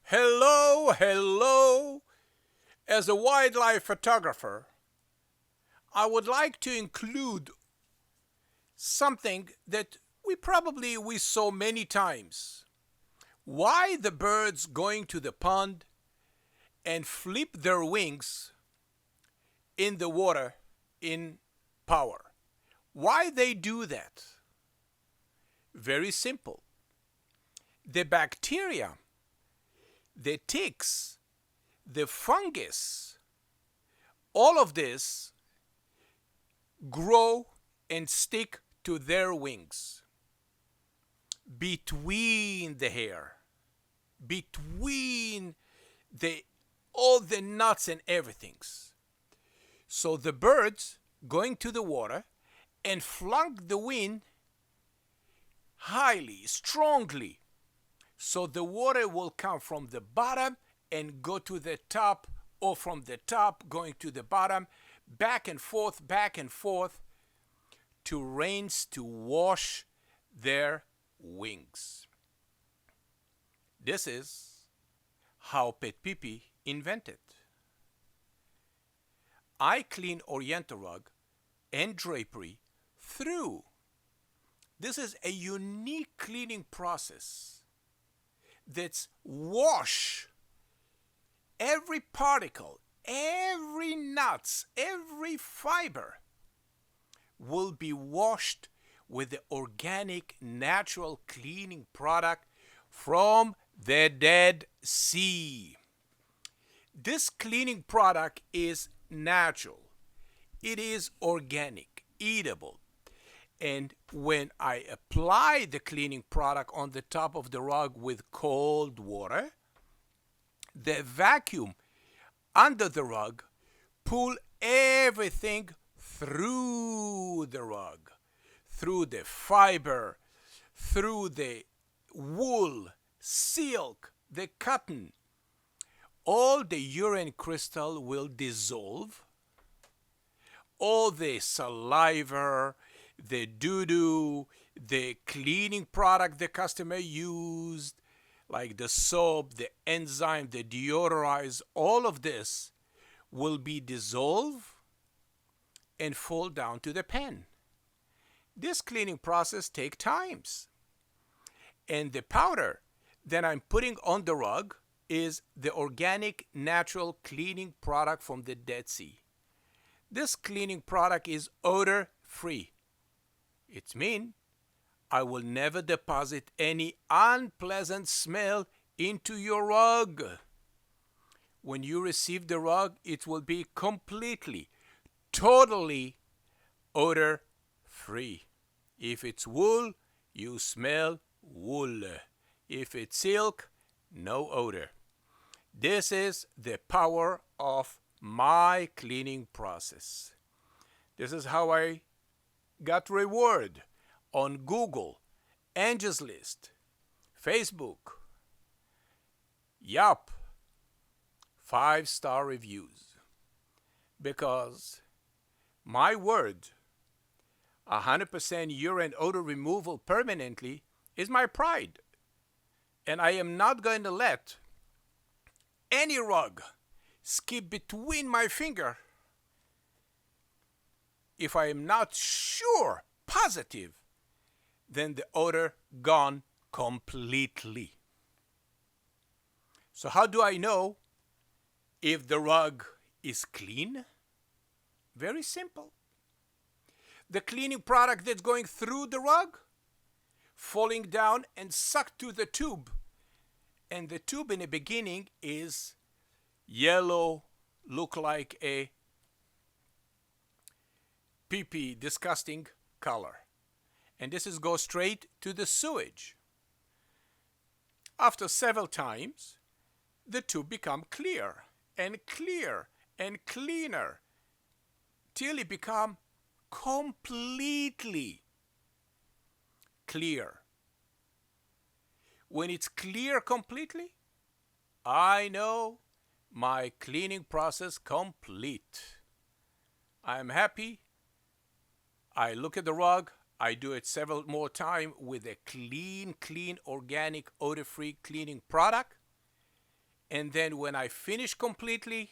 Hello, hello. As a wildlife photographer, I would like to include something that we saw many times. Why the birds going to the pond and flip their wings in the water in power? Why they do that? Very simple. The bacteria, the ticks, the fungus, all of this grow and stick to their wings between the hair, between the all the nuts and everything's. So the birds going to the water and flunk the wind highly, strongly. So the water will come from the bottom and go to the top, or from the top going to the bottom, back and forth to rinse, to wash their wings. This is how PetPeePee invented. I clean Oriental rug and drapery through. This is a unique cleaning process that's wash every particle, every nuts, every fiber will be washed with the organic natural cleaning product from the Dead Sea. This cleaning product is natural. It is organic, eatable. And when I apply the cleaning product on the top of the rug with cold water, the vacuum under the rug pull everything through the rug, through the fiber, through the wool, silk, the cotton. All the urine crystal will dissolve. All the saliva, the doo-doo, the cleaning product the customer used, like the soap, the enzyme, the deodorize, all of this will be dissolved and fall down to the pen. This cleaning process takes times. And the powder that I'm putting on the rug is the organic natural cleaning product from the Dead Sea. This cleaning product is odor free. It means I will never deposit any unpleasant smell into your rug. When you receive the rug, it will be completely, totally odor free. If it's wool, you smell wool. If it's silk, no odor. This is the power of my cleaning process. This is how I got reward on Google, Angie's List, Facebook, Yup, 5-star reviews. Because my word, 100% urine odor removal permanently, is my pride. And I am not going to let any rug skip between my finger if I am not sure, positive, then the odor gone completely. So how do I know if the rug is clean? Very simple. The cleaning product that's going through the rug, falling down and sucked to the tube. And the tube in the beginning is yellow, look like a pee-pee, disgusting color. And this is go straight to the sewage. After several times, the tube become clear and clear and cleaner till it become completely clear. When it's clear completely, I know my cleaning process complete. I am happy. I look at the rug. I do it several more times with a clean, organic, odor-free cleaning product. And then when I finish completely,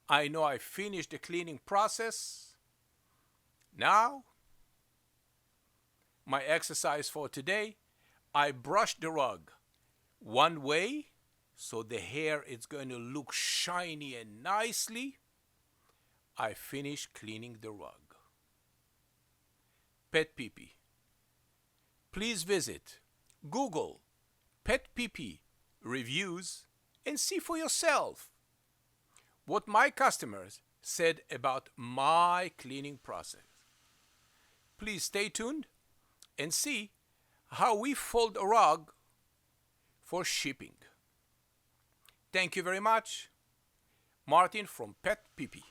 I know I finished the cleaning process. Now, my exercise for today, I brush the rug one way so the hair is going to look shiny and nicely. I finish cleaning the rug. PetPeePee. Please visit Google PetPeePee reviews and see for yourself what my customers said about my cleaning process. Please stay tuned and see how we fold a rug for shipping. Thank you very much. Martin from PetPeePee.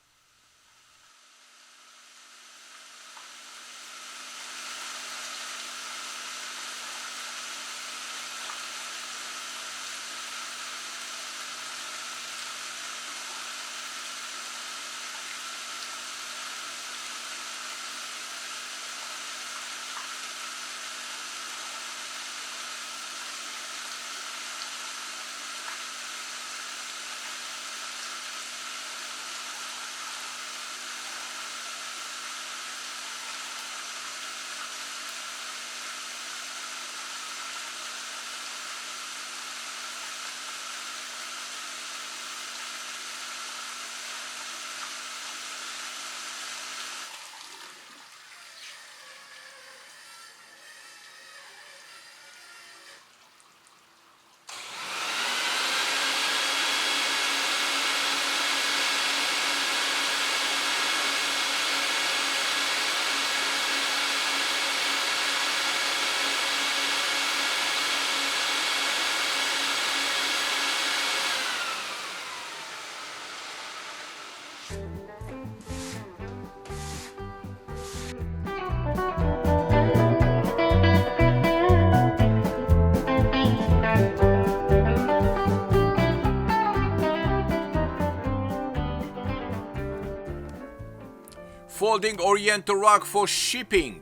Folding Oriental rug for shipping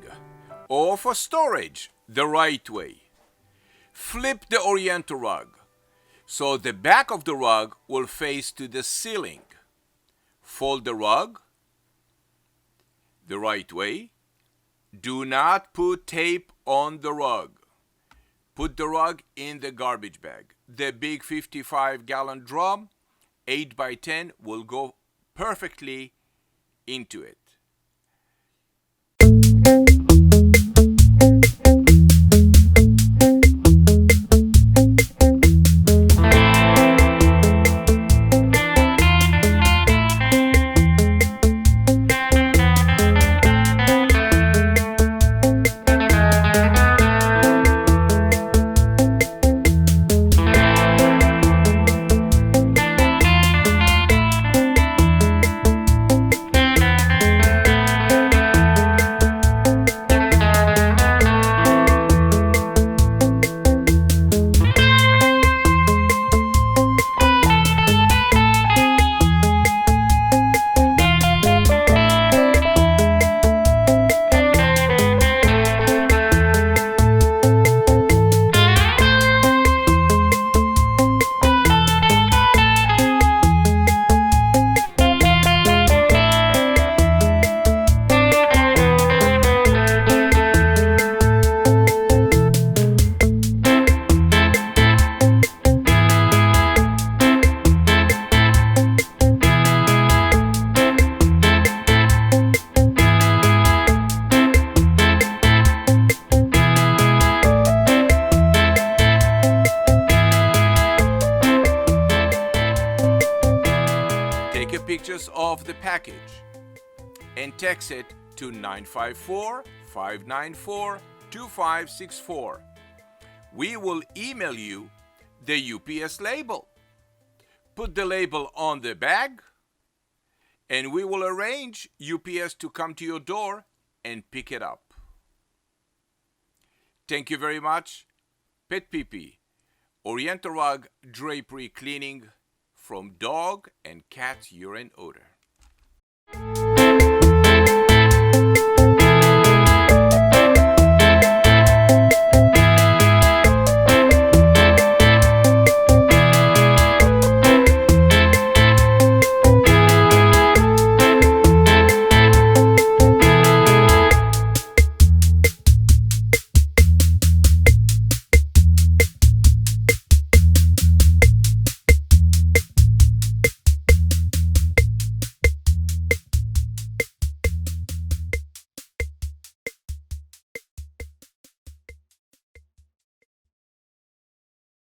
or for storage the right way. Flip the Oriental rug so the back of the rug will face to the ceiling. Fold the rug the right way. Do not put tape on the rug. Put the rug in the garbage bag. The big 55-gallon drum, 8 by 10, will go perfectly into it. Pictures of the package and text it to 954-594-2564. We will email you the UPS label. Put the label on the bag and we will arrange UPS to come to your door and pick it up. Thank you very much. PetPeePee, Oriental rug drapery cleaning from dog and cat urine odor.